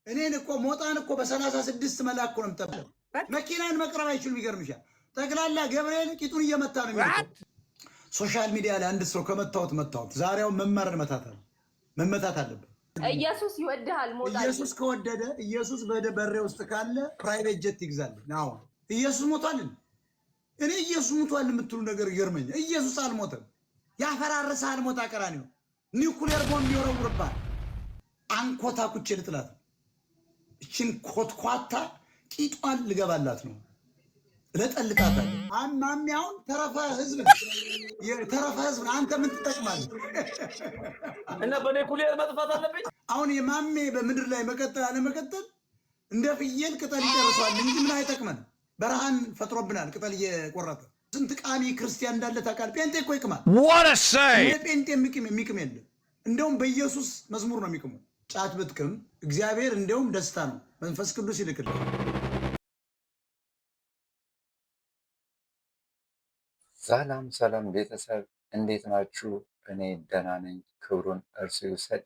እኔን እኮ ሞጣን እኮ በ36 መላክ እኮ ነው የምጠብቀው። መኪናን መቅረብ አይችሉም። ይገርምሻል። ጠቅላላ ገብርኤል ቂጡን እየመታ ነው የሚለው። ሶሻል ሚዲያ ላይ አንድ ሰው ከመታወት ዛሬው መማርን መመታት አለበት። ኢየሱስ ይወድሃል። ሞጣ ኢየሱስ ከወደደ ኢየሱስ በሬ ውስጥ ካለ ፕራይቬት ጀት ይግዛል። ናው ኢየሱስ ሞቷል። እኔ ኢየሱስ ሞቷል የምትሉ ነገር ይገርመኛል። ኢየሱስ አልሞተም። ያፈራርሳል። ሞታ ቀራኒው ኒውክሌር ቦምብ ይወረውርባል። አንኮታ ኩቼ ልጥላት እቺን ኮትኳታ ቂጧን ልገባላት ነው ለጠልቃታለሁ። ማሚያውን ተረፈ ህዝብ አንተ ምን ትጠቅማለህ? እና በኒውክሌር መጥፋት አለብኝ። አሁን የማሜ በምድር ላይ መቀጠል አለመቀጠል እንደ ፍየል ቅጠል ይጨርሰዋል እንጂ ምን አይጠቅመን። በረሃን ፈጥሮብናል ቅጠል እየቆረጠ። ስንት ቃሚ ክርስቲያን እንዳለ ታውቃለህ? ጴንጤ እኮ ይቅማል። ጴንጤ የሚቅም የለም። እንደውም በኢየሱስ መዝሙር ነው የሚቅሙ። ጫት ብትቅም እግዚአብሔር እንደውም ደስታ ነው፣ መንፈስ ቅዱስ ይልክልህ። ሰላም ቤተሰብ እንዴት ናችሁ? እኔ ደህና ነኝ። ክብሩን እርሱ ይውሰድ።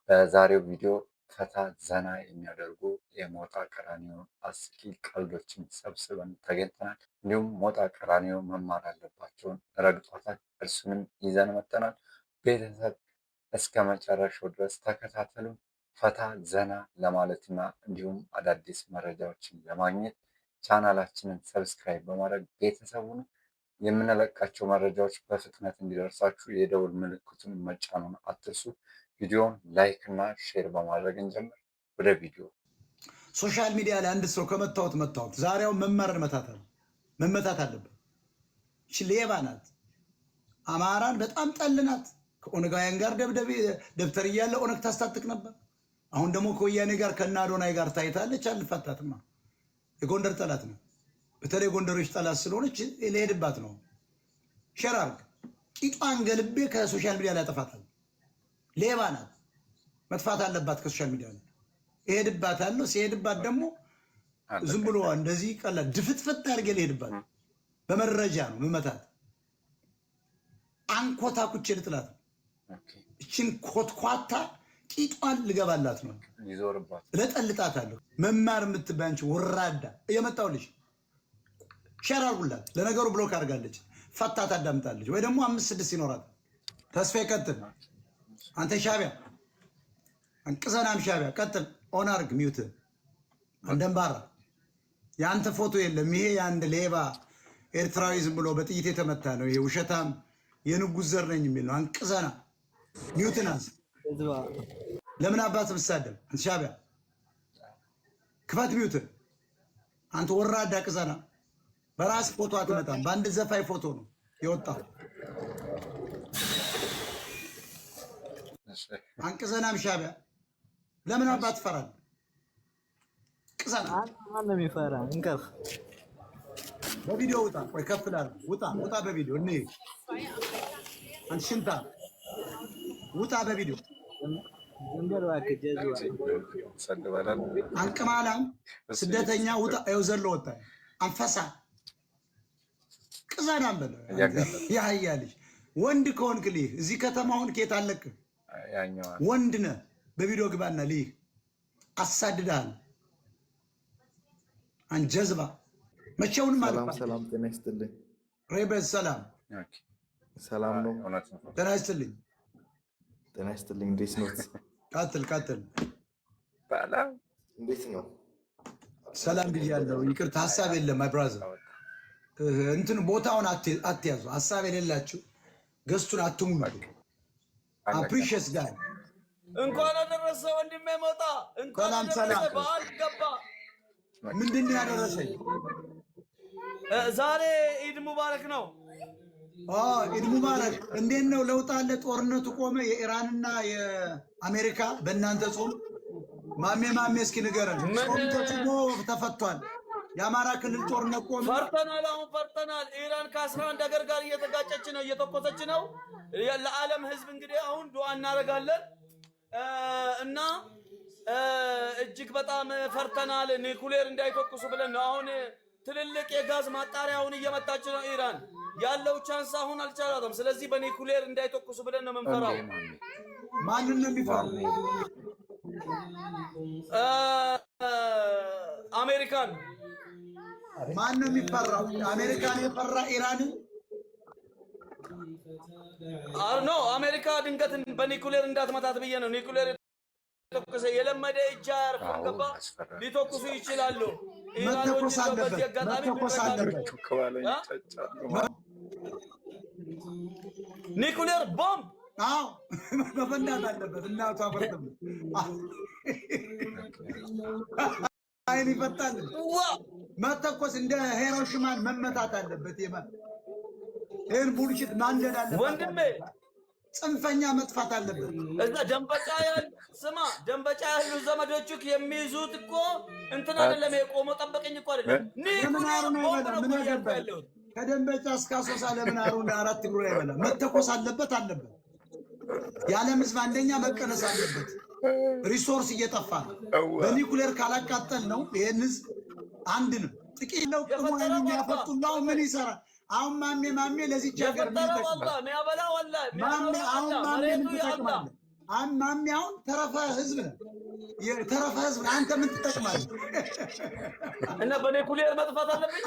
በዛሬው ቪዲዮ ፈታ ዘና የሚያደርጉ የሞጣ ቀራኒዮ አስቂ ቀልዶችን ሰብስበን ተገኝተናል። እንዲሁም ሞጣ ቀራኒዮ መማር አለባቸውን ረግጧታል፣ እርሱንም ይዘን መጥተናል። ቤተሰብ እስከ መጨረሻው ድረስ ተከታተሉ። ፈታ ዘና ለማለትና እንዲሁም አዳዲስ መረጃዎችን ለማግኘት ቻናላችንን ሰብስክራይብ በማድረግ ቤተሰቡን የምንለቃቸው መረጃዎች በፍጥነት እንዲደርሳችሁ የደውል ምልክቱን መጫኑን አትርሱ። ቪዲዮውን ላይክ እና ሼር በማድረግ እንጀምር። ወደ ቪዲዮ። ሶሻል ሚዲያ ላይ አንድ ሰው ከመታወት ዛሬው መመታት አለበት። እቺ ሌባ ናት። አማራን በጣም ጠልናት። ከኦነጋውያን ጋር ደብተር እያለ ኦነግ ታስታጥቅ ነበር። አሁን ደግሞ ከወያኔ ጋር ከናዶናይ ጋር ታይታለች። አልፈታትማ። የጎንደር ጠላት ነው። በተለይ ጎንደሮች ጠላት ስለሆነች ለሄድባት ነው። ሸራርግ ቂጧን ገልቤ ከሶሻል ሚዲያ ላይ አጠፋታለሁ። ሌባ ናት። መጥፋት አለባት ከሶሻል ሚዲያ ላይ። እሄድባታለሁ። ሲሄድባት ደግሞ ዝም ብሎ እንደዚህ ቀላል ድፍትፍት አድርጌ ልሄድባት። በመረጃ ነው መመታት። አንኮታ ኩቼ ልጥላት። እቺን ኮትኳታ ቂጧን ልገባላት ነው። ይዞርባት ለጠልጣታለሁ። መማር የምትባንች ወራዳ እየመጣሁልሽ ሸር አድርጉላት። ለነገሩ ብሎክ አድርጋለች። ፈታ ታዳምጣለች ወይ ደግሞ 5-6 ይኖራል። ተስፋ ይቀጥል። አንተ ሻቢያ አንቅዘናም ሻቢያ ቀጥል። ኦን አድርግ ሚውት። አንደንባራ የአንተ ፎቶ የለም። ይሄ የአንድ ሌባ ኤርትራዊ ዝም ብሎ በጥይት የተመታ ነው። ይሄ ውሸታም የንጉስ ዘር ነኝ የሚል ነው። አንቅዘና ሚውትን አንስ። ለምን አባት ምሳደብ? አንተ ሻቢያ ክፈት ሚውትን። አንተ ወራዳ ቅዘና በራስ ፎቶ አትመጣም። በአንድ ዘፋይ ፎቶ ነው የወጣው። አንቅዘናም ሻቢያ ለምን አባት ፈራል? ቅዘና ማን ነው የሚፈራ? እንከፍ በቪዲዮ ውጣ። ቆይ ከፍላል። ውጣ በቪዲዮ እኔ አንተ ሽንታ ውጣ በቪዲዮ እንገር እባክህ። ጀዝባ አንቅማላም ስደተኛ ውጣ። ይኸው ዘሎ ወጣ። አንፈሳ ቅዘናም በለ ያያልሽ ወንድ ከሆንክ ልህ እዚህ ከተማውን ከየት አለክ? ወንድ ነህ። በቪዲዮ ግባና ልህ አሳድዳል። አንጀዝባ መቼውንም ማለት ሰላም ጤና ይስጥልኝ። ሬበዝ ሰላም ነው። ጤና ይስጥልኝ። እንዴት ነው? ቀጥል ባላ እንዴት ነው? ሰላም ብያለሁ። ይቅርታ ሐሳብ የለም። ማይ ብራዘር እንትን ቦታውን አትያዙ። ሐሳብ የሌላችሁ ገስቱን አትሙሉ። አፕሪሺየስ ጋር እንኳን አደረሰ ወንድሜ ሞጣ። እንኳን አደረሰ። በዓል ገባ። ምንድን ነው ያደረሰኝ? ዛሬ ኢድ ሙባረክ ነው። ኢድ ሙባረክ። እንዴት ነው? ለውጥ አለ? ጦርነቱ ቆመ? የኢራንና የአሜሪካ በእናንተ ጾም ማሜ እስኪ ንገረን። ጾም ተጾሞ ተፈቷል። የአማራ ክልል ጦርነት ቆመ? ፈርተናል። አሁን ፈርተናል። ኢራን ከ11 ሀገር ጋር እየተጋጨች ነው፣ እየተኮሰች ነው። ለዓለም ህዝብ እንግዲህ አሁን ዱዓ እናደርጋለን እና እጅግ በጣም ፈርተናል። ኒውክሌር እንዳይተኩሱ ብለን ነው። አሁን ትልልቅ የጋዝ ማጣሪያውን እየመታች ነው ኢራን። ያለው ቻንስ አሁን አልቻላትም። ስለዚህ በኒውክሌር እንዳይተኩሱ ብለን ነው የምንፈራው። ማንን ነው የሚፈራው? አሜሪካን ማን ነው የሚፈራው? አሜሪካን የፈራ ኢራንን ኖ አሜሪካ ድንገት በኒኩሌር እንዳትመታት ብዬ ነው። ኒኩሌር ተኩሰ የለመደ እጅ አያርፍም። ገባ ሊተኩሱ ይችላሉ። መተኮስ አለበት። መተኮስ አለበት። ኒኩሌር ቦምብ አዎ መፈንዳት አለበት። እናቷ አፈርተም አይን ይፈታል። መተኮስ እንደ ሂሮሺማን መመታት አለበት። ይሄን ቡልሽት ማንደድ አለበት። ወንድሜ ጽንፈኛ መጥፋት አለበት። እዛ ደንበጫ ያህል ስማ፣ ደንበጫ ያህሉ ዘመዶቹ የሚይዙት እኮ እንትን አይደለም። የቆመው ጠበቀኝ እኮ አይደለም። ኒኩሌር ቦምብ ነው ያለው። ከደንበጫ እስከ አሶሳ ለምን አሩን 4 እግሩ አይበላ? መተኮስ አለበት። የዓለም ሕዝብ አንደኛ መቀነስ አለበት። ሪሶርስ እየጠፋ ነው። በኒኩሌር ካላቃጠል ነው ይሄን ሕዝብ አንድንም ጥቂት ነው ጥሞ አይኛ ያፈጡላው ምን ይሰራል? አሁን ማሜ ለዚህ ሀገር ምን ይጠቅማል? ማሜ አሁን ተረፈ ሕዝብ ነው። ተረፈ ሕዝብ አንተ ምን ትጠቅማለህ? እና በኒኩሌር መጥፋት አለብኝ።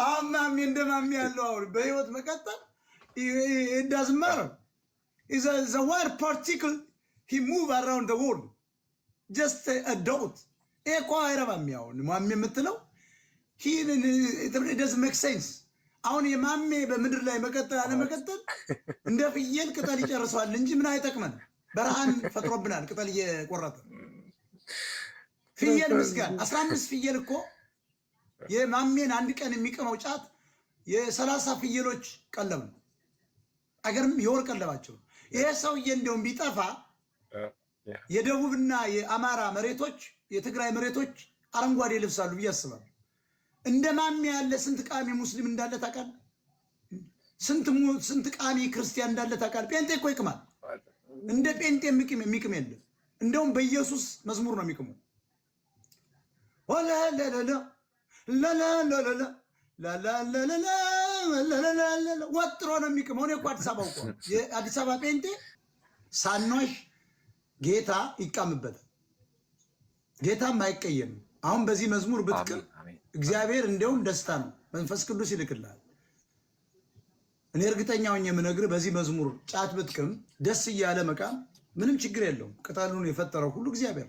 አሁን ማሜ እንደ ማሜ ያለው አሁን በህይወት መቀጠል ይዳዝማር is a one particle he move around the world just a dot እኮ አይረባም። ያውን ማሜ የምትለው it doesn't make sense። አሁን የማሜ በምድር ላይ መቀጠል አለ መቀጠል እንደ ፍየል ቅጠል ይጨርሰዋል እንጂ ምን አይጠቅመን። በረሃን ፈጥሮብናል ቅጠል እየቆረጠ ፍየል ምስጋን 15 ፍየል እኮ የማሜን አንድ ቀን የሚቀመው ጫት የ30 ፍየሎች ቀለብ ነው። አገርም የወር ቀለባቸው። ይሄ ሰውዬ እንደውም ቢጠፋ የደቡብና የአማራ መሬቶች የትግራይ መሬቶች አረንጓዴ ልብሳሉ ብዬ አስባለሁ። እንደ ማሜ ያለ ስንት ቃሚ ሙስሊም እንዳለ ታውቃለህ? ስንት ቃሚ ክርስቲያን እንዳለ ታውቃለህ? ጴንጤ እኮ ይቅማል። እንደ ጴንጤ የሚቅም የለም። እንደውም በኢየሱስ መዝሙር ነው የሚቅመው። ወለለለለ ወጥሮ ነው የሚቅመው። እኔ እኮ አዲስ አበባ እኮ የአዲስ አበባ ጴንጤ ሳኗሽ ጌታ ይቃምበታል። ጌታም አይቀየምም። አሁን በዚህ መዝሙር ብትቅም እግዚአብሔር እንደውም ደስታ ነው፣ መንፈስ ቅዱስ ይልክልሃል። እኔ እርግጠኛ ሆኜ የምነግርህ በዚህ መዝሙር ጫት ብትቅም ደስ እያለ መቃም ምንም ችግር የለውም። ቅጠሉን የፈጠረው ሁሉ እግዚአብሔር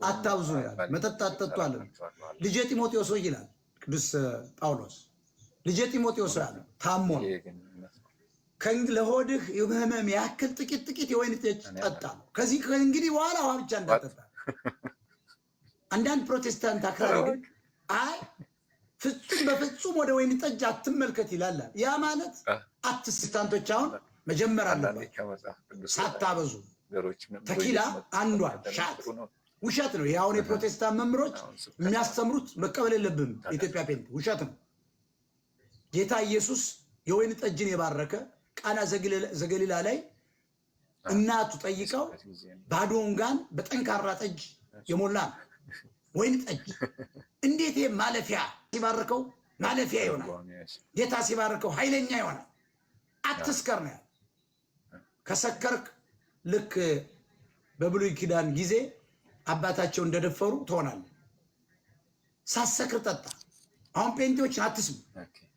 አታብዙ ነው ያለ። መጠጥ አትጠጡ አለ። ልጄ ጢሞቴዎስ ሆይ ይላል ቅዱስ ጳውሎስ። ልጄ ጢሞቴዎስ ያለ ታሞ ለሆድህ የህመም ያክል ጥቂት የወይን ጠጅ ጠጣ። ከዚህ እንግዲህ በኋላ ውሃ ብቻ እንዳጠጣ። አንዳንድ ፕሮቴስታንት አክራሪ ግን አይ በፍጹም ወደ ወይን ጠጅ አትመልከት ይላል። ያ ማለት አትስታንቶች አሁን መጀመር አለባቸው ሳታበዙ። ተኪላ አንዷን ሻት ውሸት ነው። አሁን የፕሮቴስታንት መምህሮች የሚያስተምሩት መቀበል የለብንም። ኢትዮጵያ ፔንት ውሸት ነው። ጌታ ኢየሱስ የወይን ጠጅን የባረከ ቃና ዘገሊላ ላይ እናቱ ጠይቀው ባዶውን ጋን በጠንካራ ጠጅ የሞላ ነው። ወይን ጠጅ እንዴት ማለፊያ ሲባርከው ማለፊያ ይሆናል። ጌታ ሲባርከው ኃይለኛ ይሆናል። አትስከር ነው ያለ። ከሰከርክ ልክ በብሉይ ኪዳን ጊዜ አባታቸው እንደደፈሩ ትሆናለህ። ሳሰክር ጠጣ። አሁን ጴንጤዎችን አትስሙ።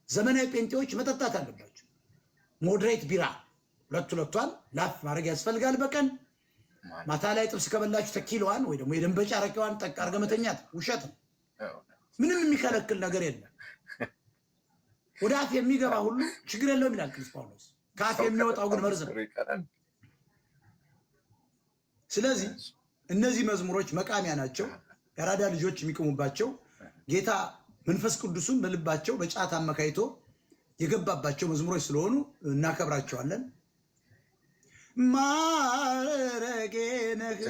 ዘመናዊ ጴንጤዎች መጠጣት አለባቸው። ሞዴሬት ቢራ ሁለቷን ላፍ ማድረግ ያስፈልጋል በቀን። ማታ ላይ ጥብስ ከበላችሁ ተኪሎዋን ወይ ደግሞ የደንበጫ አረቄዋን ጠቅ አድርገህ መተኛት ውሸት ነው። ምንም የሚከለክል ነገር የለም። ወደ አፍ የሚገባ ሁሉ ችግር የለውም ይላል ቅዱስ ጳውሎስ። ከአፍ የሚወጣው ግን መርዝ ነው። ስለዚህ እነዚህ መዝሙሮች መቃሚያ ናቸው። የአራዳ ልጆች የሚቆሙባቸው ጌታ መንፈስ ቅዱሱን በልባቸው በጫት አመካይቶ የገባባቸው መዝሙሮች ስለሆኑ እናከብራቸዋለን። ማረጌ ነህ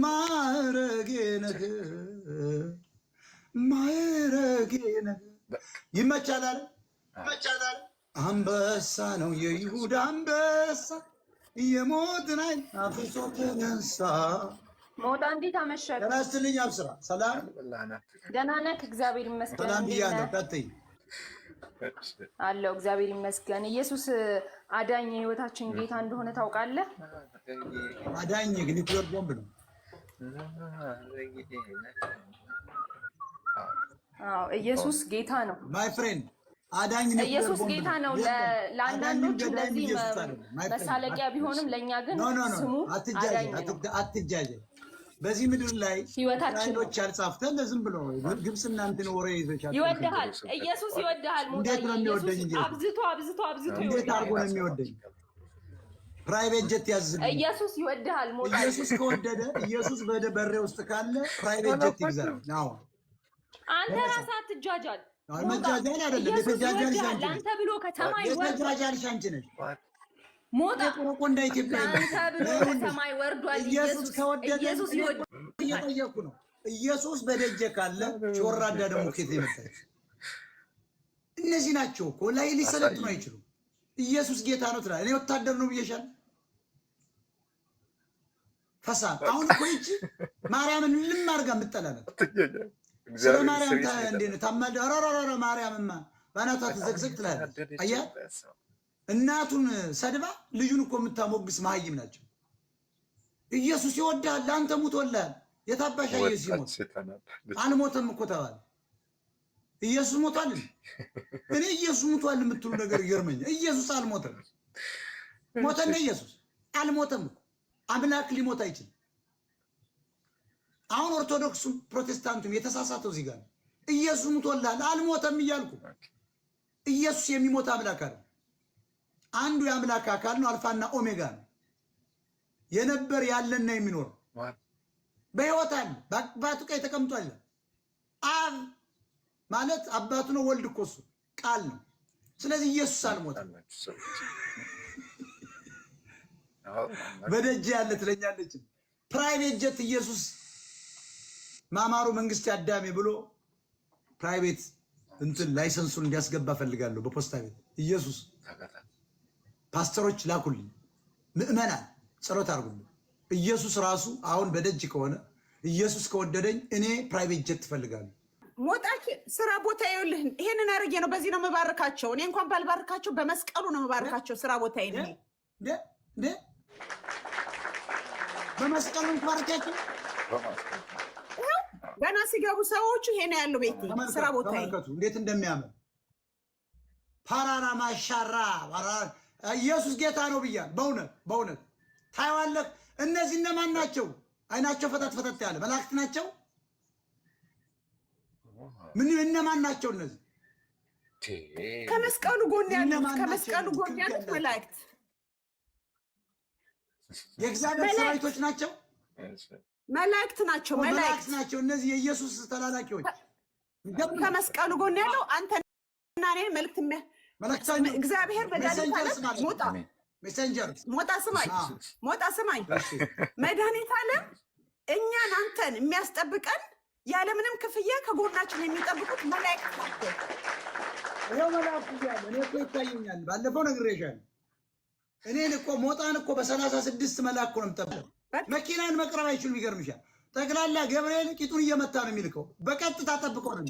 ማረጌ ነህ ማረጌ ነህ ይመቻላል። አንበሳ ነው የይሁዳ አንበሳ የሞትን ኃይል አፍርሶ ተነሳ። ሞጣ እንዴት አመሸህ? ደህና ስትልኝ አብስራ ሰላም ደህና ነህ? እግዚአብሔር ይመስገን። ሰላም ብያለሁ። ቀጥይ አለው። እግዚአብሔር ይመስገን። ኢየሱስ አዳኝ የህይወታችን ጌታ እንደሆነ ታውቃለህ? አዳኝ ግን ኒኩሌር ቦምብ ነው። ኢየሱስ ጌታ ነው። ማይ ፍሬንድ አዳኝ ነው። ኢየሱስ ጌታ ነው። ለአንዳንዶቹ እንደዚህ መሳለቂያ ቢሆንም ለእኛ ግን ስሙ አዳኝ ነው። አትጃጀ በዚህ ምድር ላይ ህይወታችኖች ያልጻፍተን ዝም ብሎ ግብጽና እንትን ወሬ ይዘቻል። ይወድሃል፣ ኢየሱስ ይወድሃል። እንዴት ነው የሚወደኝ? አብዝቶ እንዴት አድርጎ ነው የሚወደኝ? ፕራይቬት ጀት ያዝልኝ። ኢየሱስ ይወድሃል። ኢየሱስ ከወደደ ኢየሱስ በበሬ ውስጥ ካለ ፕራይቬት ጀት ይግዛል። አዎ አንተ ራስህ አትጃጃል። መጃጃል አይደለም፣ የተጃጃል ሻንቺ አንተ ብሎ ከተማይ ወርዷል። የተጃጃል ሻንቺ ነሽ። ሞታ ቆሮቆንዳ ኢትዮጵያ አንተ ብሎ ከተማይ ወርዷል። ኢየሱስ ከወደደ ኢየሱስ ይወድሃል። እየጠየኩ ነው። ኢየሱስ በደጀ ካለ ሾራዳ ደግሞ ከየት ይመጣል? እነዚህ ናቸው እኮ ላይ ሊሰለጥኑ አይችሉም። ኢየሱስ ጌታ ነው ትላለህ። እኔ ወታደር ነው ብዬሻል። ፈሳ አሁን እኮ ይቺ ማርያምን ልም አድርጋ የምትጠላለት ስለ ማርያም እንዴት ታማል? ኧረ ማርያምማ ባናቷ ትዘግዘግ ትላለች። አየህ እናቱን ሰድባ ልጁን እኮ የምታሞግስ መሀይም ናቸው። ኢየሱስ ይወድሃል፣ አንተ ሙቶልሃል። የታባሻ ኢየሱስ ይሞት አልሞተም እኮ ተባለ። ኢየሱስ ሞቷል። እኔ ኢየሱስ ሞቷል የምትሉ ነገር ይገርመኛል። ኢየሱስ አልሞተም። ሞተ እንደ ኢየሱስ አልሞተም እኮ አምላክ ሊሞት አይችልም። አሁን ኦርቶዶክሱም ፕሮቴስታንቱም የተሳሳተው እዚህ ጋር ኢየሱስ ሞቷል አልሞተም እያልኩ ኢየሱስ የሚሞት አምላክ አይደል። አንዱ የአምላክ አካል ነው። አልፋና ኦሜጋ ነው። የነበር ያለና የሚኖር በሕይወት አለ። በአባቱ ቀኝ ተቀምጧል። አብ ማለት አባቱ ነው። ወልድ እኮ እሱ ቃል ነው። ስለዚህ ኢየሱስ አልሞተም። በደጅ ያለ ትለኛለች። ፕራይቬት ጀት ኢየሱስ ማማሩ መንግስት ያዳሜ ብሎ ፕራይቬት እንትን ላይሰንሱን እንዲያስገባ ፈልጋለሁ በፖስታ ቤት። ኢየሱስ ፓስተሮች ላኩልኝ፣ ምእመናን ጸሎት አድርጉልኝ። ኢየሱስ ራሱ አሁን በደጅ ከሆነ ኢየሱስ ከወደደኝ እኔ ፕራይቬት ጀት ትፈልጋለሁ። ሞጣች ስራ ቦታ ይኸውልህ፣ ይሄንን አድርጌ ነው በዚህ ነው መባረካቸው። እኔ እንኳን ባልባረካቸው በመስቀሉ ነው መባረካቸው። ስራ ቦታ ይሄን በመስቀሉ ባርካቸው። ገና ሲገቡ ሰዎቹ ይሄን ያለው ቤት ስራ ቦታ ተመልከቱ እንዴት እንደሚያምር ፓራራ ማሻራ ኢየሱስ ጌታ ነው ብያለሁ። በእውነት ታየዋለህ። እነዚህ እነማን ናቸው? አይናቸው ፈተት ፈተት ያለ መላእክት ናቸው። ምን እነማን ናቸው እነዚህ? ከመስቀሉ ጎን ያሉት መላእክት የእግዚአብሔር ሰራዊቶች ናቸው። መላእክት ናቸው። እነዚህ የኢየሱስ ተላላኪዎች ከመስቀሉ ጎን ያለው አንተና እኔ መልእክት እግዚአብሔር መድኃኒት አለ። ሞጣ ስማኝ መድኃኒት አለ። እኛን አንተን የሚያስጠብቀን ያለምንም ክፍያ ከጎናችን የሚጠብቁት መላእክት ናቸው። ይኸው መላእክት ያለ እኔ እኮ ይታየኛል። ባለፈው ነግሬሻለሁ። እኔን እኮ ሞጣን እኮ በ36 መልአክ እኮ ነው የምጠብቀው። መኪናን መቅረብ አይችሉም። ይገርምሻል። ጠቅላላ ገብርኤል ቂጡን እየመታ ነው የሚልከው። በቀጥታ ጠብቆ ነው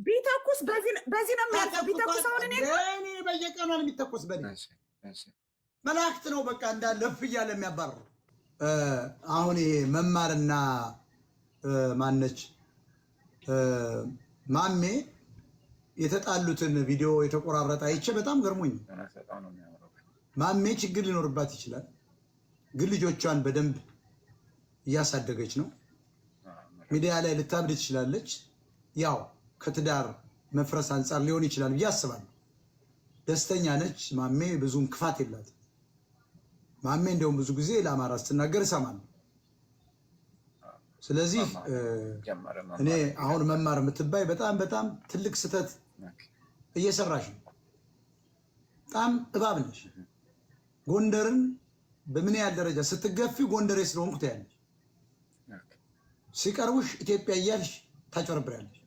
ቢተኩስ በዚህ ነው የሚያልፈው። ቢተኩስ አሁን እኔ በየቀኑ ነው የሚተኩስ። መላእክት ነው በቃ እንዳለ እፍ እያለ የሚያባርሩ። አሁን ይሄ መማርና ማነች ማሜ የተጣሉትን ቪዲዮ የተቆራረጠ አይቼ በጣም ገርሞኝ። ማሜ ችግር ሊኖርባት ይችላል፣ ግን ልጆቿን በደንብ እያሳደገች ነው። ሚዲያ ላይ ልታብድ ትችላለች። ያው ከትዳር መፍረስ አንጻር ሊሆን ይችላል ብዬ አስባለሁ። ደስተኛ ነች ማሜ፣ ብዙም ክፋት የላት ማሜ። እንደውም ብዙ ጊዜ ለአማራ ስትናገር እሰማለሁ። ስለዚህ እኔ አሁን መማር የምትባይ በጣም ትልቅ ስህተት እየሰራሽ ነው። በጣም እባብ ነሽ። ጎንደርን በምን ያህል ደረጃ ስትገፊ ጎንደሬ ስለሆንኩ ትያለሽ፣ ሲቀርቡሽ ኢትዮጵያ እያልሽ ታጨረብራለሽ።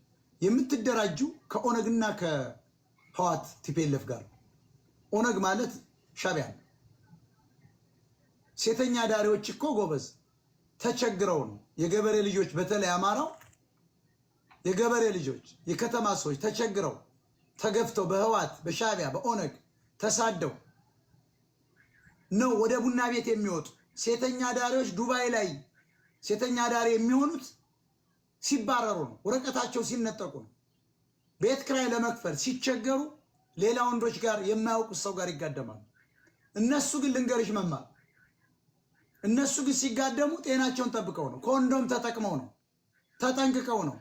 የምትደራጁ ከኦነግና ከህዋት ቲፒኤልኤፍ ጋር። ኦነግ ማለት ሻዕቢያ ነው። ሴተኛ ዳሪዎች እኮ ጎበዝ ተቸግረው ነው። የገበሬ ልጆች በተለይ አማራው የገበሬ ልጆች የከተማ ሰዎች ተቸግረው ተገፍተው በህዋት በሻዕቢያ በኦነግ ተሳደው ነው ወደ ቡና ቤት የሚወጡ ሴተኛ ዳሪዎች ዱባይ ላይ ሴተኛ አዳሪ የሚሆኑት ሲባረሩ ነው። ወረቀታቸው ሲነጠቁ ነው። ቤት ክራይ ለመክፈል ሲቸገሩ ሌላ ወንዶች ጋር የማያውቁት ሰው ጋር ይጋደማሉ። እነሱ ግን ልንገርሽ መማር እነሱ ግን ሲጋደሙ ጤናቸውን ጠብቀው ነው። ኮንዶም ተጠቅመው ነው። ተጠንቅቀው ነው።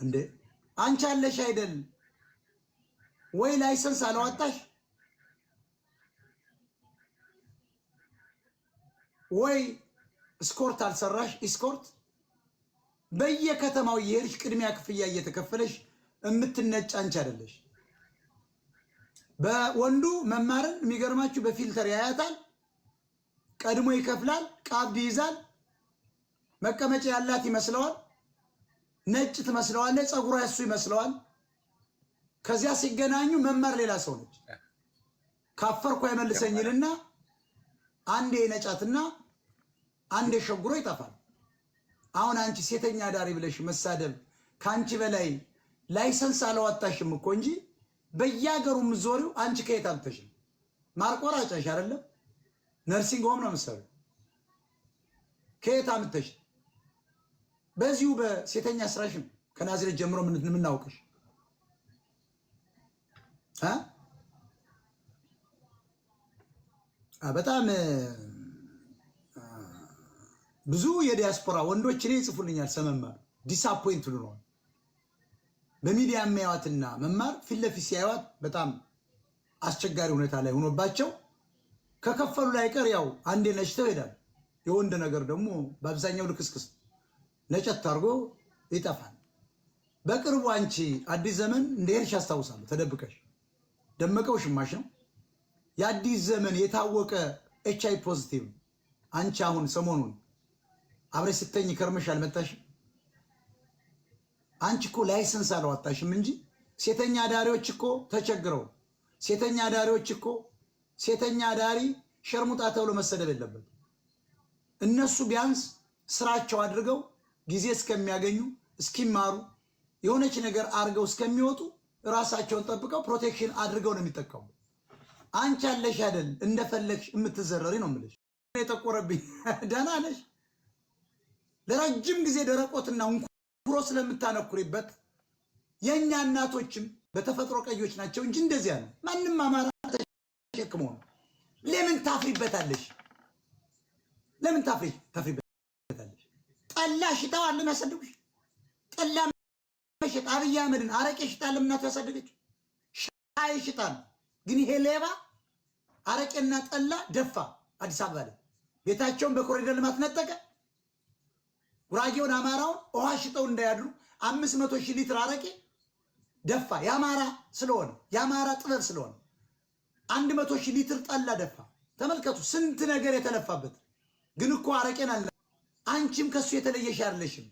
እንዴ አንቺ አለሽ አይደል ወይ ላይሰንስ አላወጣሽ ወይ ስኮርት አልሰራሽ? ስኮርት በየከተማው የሄድሽ ቅድሚያ ክፍያ እየተከፈለሽ እምትነጭ አንቺ አይደለሽ። በወንዱ መማርን የሚገርማችሁ በፊልተር ያያታል፣ ቀድሞ ይከፍላል፣ ቃብድ ይይዛል፣ መቀመጫ ያላት ይመስለዋል፣ ነጭ ትመስለዋለች፣ ፀጉሯ ያሱ ይመስለዋል። ከዚያ ሲገናኙ መማር ሌላ ሰው ነች። ካፈርኩ አይመልሰኝልና አንዴ ነጫትና አንዴ ሸጉሮ ይጠፋል። አሁን አንቺ ሴተኛ ዳሪ ብለሽ መሳደብ ካንቺ በላይ ላይሰንስ አላወጣሽም እኮ እንጂ በየሀገሩ ምዞሪው አንቺ ከየት አምጥተሽ ማርቆራጫሽ አይደለም ነርሲንግ ሆም ነው መሰለኝ። ከየት አምጥተሽ በዚሁ በሴተኛ ስራሽም ከናዝሬት ጀምሮ ምን እናውቅሽ በጣም ብዙ የዲያስፖራ ወንዶች እኔ ይጽፉልኛል። ሰመማር ዲስአፖይንት ነው በሚዲያ የሚያዩዋትና መማር ፊት ለፊት ሲያዩዋት በጣም አስቸጋሪ ሁኔታ ላይ ሆኖባቸው ከከፈሉ ላይ ቀር ያው አንዴ ነጭተው ይሄዳል። የወንድ ነገር ደግሞ በአብዛኛው ልክስክስ ነጨት አድርጎ ይጠፋል። በቅርቡ አንቺ አዲስ ዘመን እንደሄድሽ አስታውሳለሁ። ተደብቀሽ ደመቀው ሽማሽ ነው የአዲስ ዘመን የታወቀ ኤችአይ ፖዚቲቭ አንቺ አሁን ሰሞኑን አብረሽ ስተኝ ከርመሽ አልመጣሽም። አንቺ እኮ ላይሰንስ አላወጣሽም እንጂ ሴተኛ ዳሪዎች እኮ ተቸግረው ሴተኛ ዳሪዎች እኮ ሴተኛ ዳሪ ሸርሙጣ ተብሎ መሰደብ የለበት። እነሱ ቢያንስ ስራቸው አድርገው ጊዜ እስከሚያገኙ እስኪማሩ የሆነች ነገር አድርገው እስከሚወጡ ራሳቸውን ጠብቀው ፕሮቴክሽን አድርገው ነው የሚጠቀሙ። አንቺ አለሽ አይደል እንደፈለግሽ የምትዘረሪ ነው የምልሽ። የጠቆረብኝ ደህና ነሽ። ለረጅም ጊዜ ደረቆትና እንኩሮ ስለምታነኩሪበት የኛ እናቶችም በተፈጥሮ ቀዮች ናቸው እንጂ እንደዚያ ነው። ማንም አማራ ተሸክሞ ነው። ለምን ታፍሪበታለሽ? ለምን ታፍሪበታለሽ? ጠላ ሽጣው አለም ያሳደጉሽ። ጠላ መሸጥ አብይ አህመድን አረቄ ሽጣል ለምናት ያሳደገች ሻይ ሽጣል። ግን ይሄ ሌባ አረቄና ጠላ ደፋ። አዲስ አበባ ላይ ቤታቸውን በኮሪደር ልማት ነጠቀ። ጉራጌውን አማራውን ውሃ ሽጠው እንዳያድሩ 500,000 ሊትር አረቄ ደፋ። የአማራ ስለሆነ የአማራ ጥበብ ስለሆነ 100,000 ሊትር ጠላ ደፋ። ተመልከቱ ስንት ነገር የተለፋበት። ግን እኮ አረቄን አለ። አንቺም ከሱ የተለየሽ አይደለሽም።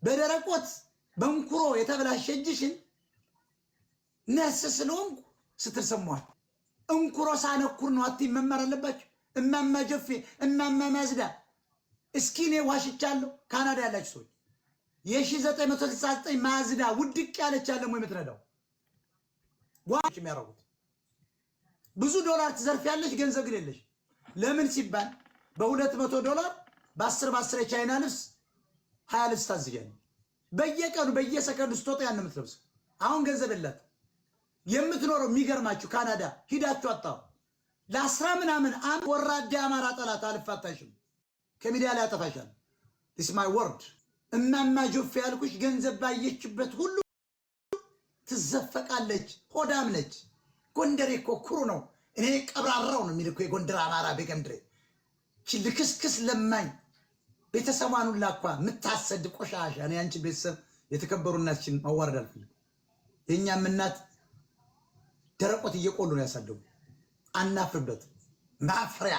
በደረቆት በእንኩሮ የተበላሸ እጅሽን ነርስ ስለሆንኩ ስትል ሰማኋት። እንኩሮ ሳነኩር ነው አትይም። መማር አለባችሁ። እማማ ጀፌ እማማ ማዝዳ እስኪ እኔ ዋሽቻለሁ። ካናዳ ያላችሁ ሰዎች የ1969 ማዝዳ ውድቅ ያለች አለም ወይ የምትነዳው ዋሽ የሚያረጉት ብዙ ዶላር ትዘርፊያለሽ፣ ገንዘብ ግን የለሽ። ለምን ሲባል $200 በ10 የቻይና ልብስ 20 ልብስ ታዝያለሽ። በየቀኑ በየሰከንዱ ስትወጣ ያን የምትለብሰው። አሁን ገንዘብ የላት የምትኖረው የሚገርማችሁ ካናዳ ሂዳችሁ አጣው ለ10 ምናምን አንድ ወራዳ አማራ ጠላት አልፋታሽም። ከሚዲያ ላይ አጠፋሻል። this my word እማማ ጆፌ ያልኩሽ ገንዘብ ባየችበት ሁሉ ትዘፈቃለች። ሆዳም ነች። ጎንደሬ እኮ ኩሩ ነው። እኔ ቀብራራው ነው የሚልኩ የጎንደር አማራ በገምድሬ ልክስክስ ለማኝ ቤተሰቧን ሁላ እኳ የምታሰድ ቆሻሻ። እኔ አንቺ ቤተሰብ የተከበሩ እናትሽን ማዋረድ አልፈልግም። የእኛም እናት ደረቆት እየቆሉ ነው ያሳደጉ። አናፍርበት። ማፈሪያ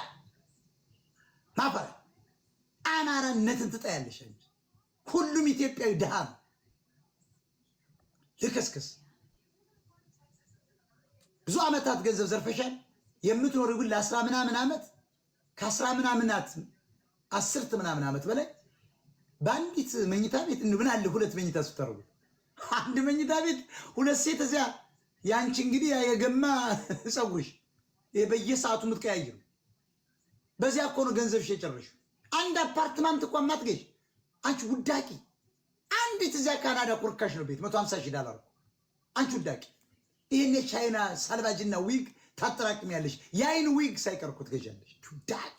አማራነትን ትጠያለሽ እንጂ ሁሉም ኢትዮጵያዊ ድሃ ነው። ልክስክስ ብዙ ዓመታት ገንዘብ ዘርፈሻል። የምትኖሪው ግን ለ10 ምናምን ዓመት ከ10 ምናምናት 10 ምናምን ዓመት በላይ በአንዲት መኝታ ቤት ምን አለ 2 መኝታ ስትተርጉ አንድ መኝታ ቤት 2 ሴት እዚያ ያንቺ እንግዲህ የገማ ፀጉርሽ በየሰዓቱ የምትቀያየሩ በዚያ እኮ ነው ገንዘብሽ የጨረሽው። አንድ አፓርትመንት እንኳን ማትገዥ አንቺ ውዳቂ። አንዲት እዚያ ካናዳ ኩርካሽ ነው ቤት $150,000 አንቺ ውዳቂ። ይሄን የቻይና ሳልቫጅና ዊግ ታጠራቅሚያለሽ። የአይን ዊግ ሳይቀር እኮ ትገዣለሽ። ውዳቂ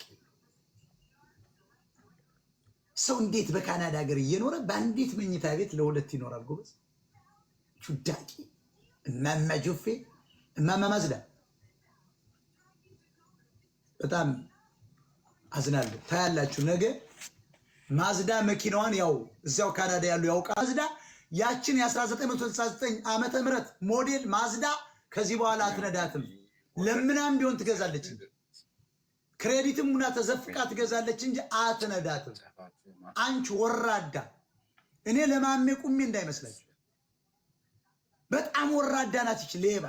ሰው እንዴት በካናዳ ሀገር እየኖረ በአንዲት መኝታ ቤት ለሁለት ይኖራል? ጎበዝ ውዳቂ። እማማ ጆፌ እማማ ማዝዳ በጣም አዝናለሁ። ታያላችሁ ነገ ማዝዳ መኪናዋን ያው እዚያው ካናዳ ያሉ ያውቃል። ማዝዳ ያችን የ1969 ዓመተ ምህረት ሞዴል ማዝዳ ከዚህ በኋላ አትነዳትም። ለምናም ቢሆን ትገዛለች፣ ክሬዲትም ሙና ተዘፍቃ ትገዛለች እንጂ አትነዳትም። አንቺ ወራዳ። እኔ ለማሜ ቁሜ እንዳይመስላችሁ። በጣም ወራዳ ናት ይች ሌባ፣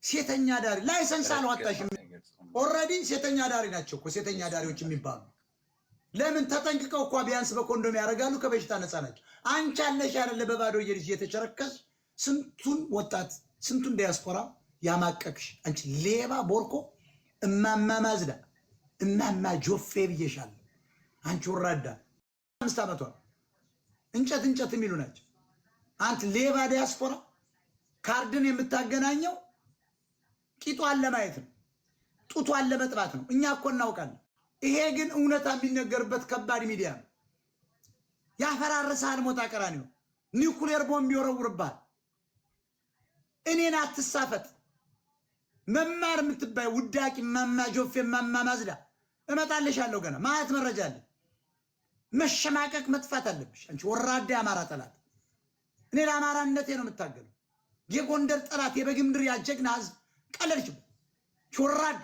ሴተኛ ዳሪ። ላይሰንስ አልዋጣሽም። ኦልሬዲ ሴተኛ ዳሪ ናቸው እኮ ሴተኛ ዳሪዎች የሚባሉ። ለምን ተጠንቅቀው እኮ ቢያንስ በኮንዶም ያደርጋሉ፣ ከበሽታ ነፃ ናቸው። አንቺ አለሽ አይደለ በባዶ እየልጅ እየተቸረከሽ ስንቱን ወጣት ስንቱን ዲያስፖራ ያማቀቅሽ አንቺ ሌባ ቦርኮ። እማማ ማዝዳ እማማ ጆፌ ብዬሻለሁ። አንቺ ወራዳ 5 ዓመቷ እንጨት እንጨት የሚሉ ናቸው። አንተ ሌባ ዲያስፖራ ካርድን የምታገናኘው ቂጧን ለማየት ነው፣ ጡቷን ለመጥባት ነው። እኛ እኮ እናውቃለን። ይሄ ግን እውነታ የሚነገርበት ከባድ ሚዲያ ነው። ያፈራርሳል። ሞታ ቀራኒው ኒውክሌር ቦምብ ይወረውርባል። እኔን አትሳፈጥ። መማር የምትባይ ውዳቂ ማማ ጆፌ ማማ ማዝዳ እመጣልሻለሁ። ገና ማለት መረጃ አለ። መሸማቀቅ መጥፋት አለብሽ አንቺ ወራዳ የአማራ ጠላት። እኔ ለአማራነቴ ነው የምታገለው። የጎንደር ጠላት የበግምድር ያጀግና ህዝብ ቀለልሽበት ወራዳ።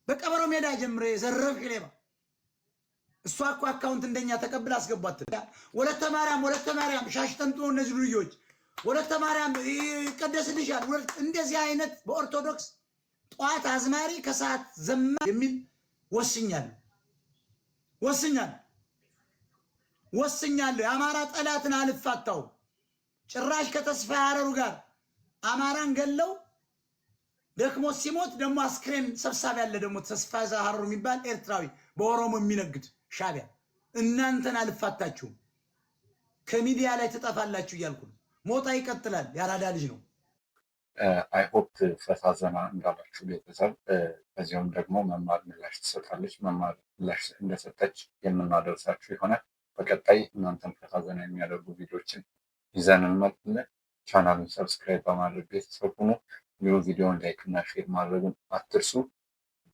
በቀበሮ ሜዳ ጀምሬ የዘረፍሽ ሌባ። እሷ እኮ አካውንት እንደኛ ተቀብላ አስገቧት። ወለተ ማርያም ሻሽ ጠምጥሞ እነዚህ ልጆች ወለተ ማርያም ይቀደስልሻል። እንደዚህ አይነት በኦርቶዶክስ ጠዋት አዝማሪ ከሰዓት ዘማ የሚል ወስኛለሁ። የአማራ ጠላትን አልፋታውም። ጭራሽ ከተስፋ ያረሩ ጋር አማራን ገለው ደክሞ ሲሞት ደግሞ አስክሬን ሰብሳቢ ያለ ደግሞ ተስፋ ዛሃሩ የሚባል ኤርትራዊ በኦሮሞ የሚነግድ ሻቢያ። እናንተን አልፋታችሁም፣ ከሚዲያ ላይ ትጠፋላችሁ እያልኩ ነው። ሞጣ ይቀጥላል። ያራዳ ልጅ ነው። አይ ሆፕ ፈታ ዘና እንዳላችሁ ቤተሰብ። በዚሁም ደግሞ መማር ምላሽ ትሰጣለች። መማር ምላሽ እንደሰጠች የምናደርሳችሁ ይሆናል። በቀጣይ እናንተን ፈታ ዘና የሚያደርጉ ቪዲዮችን ይዘን እንመጣለን። ቻናሉን ሰብስክራይብ በማድረግ ቤተሰብ ሁኑ። ቪዲዮውን ላይክ እና ሼር ማድረጉን አትርሱ።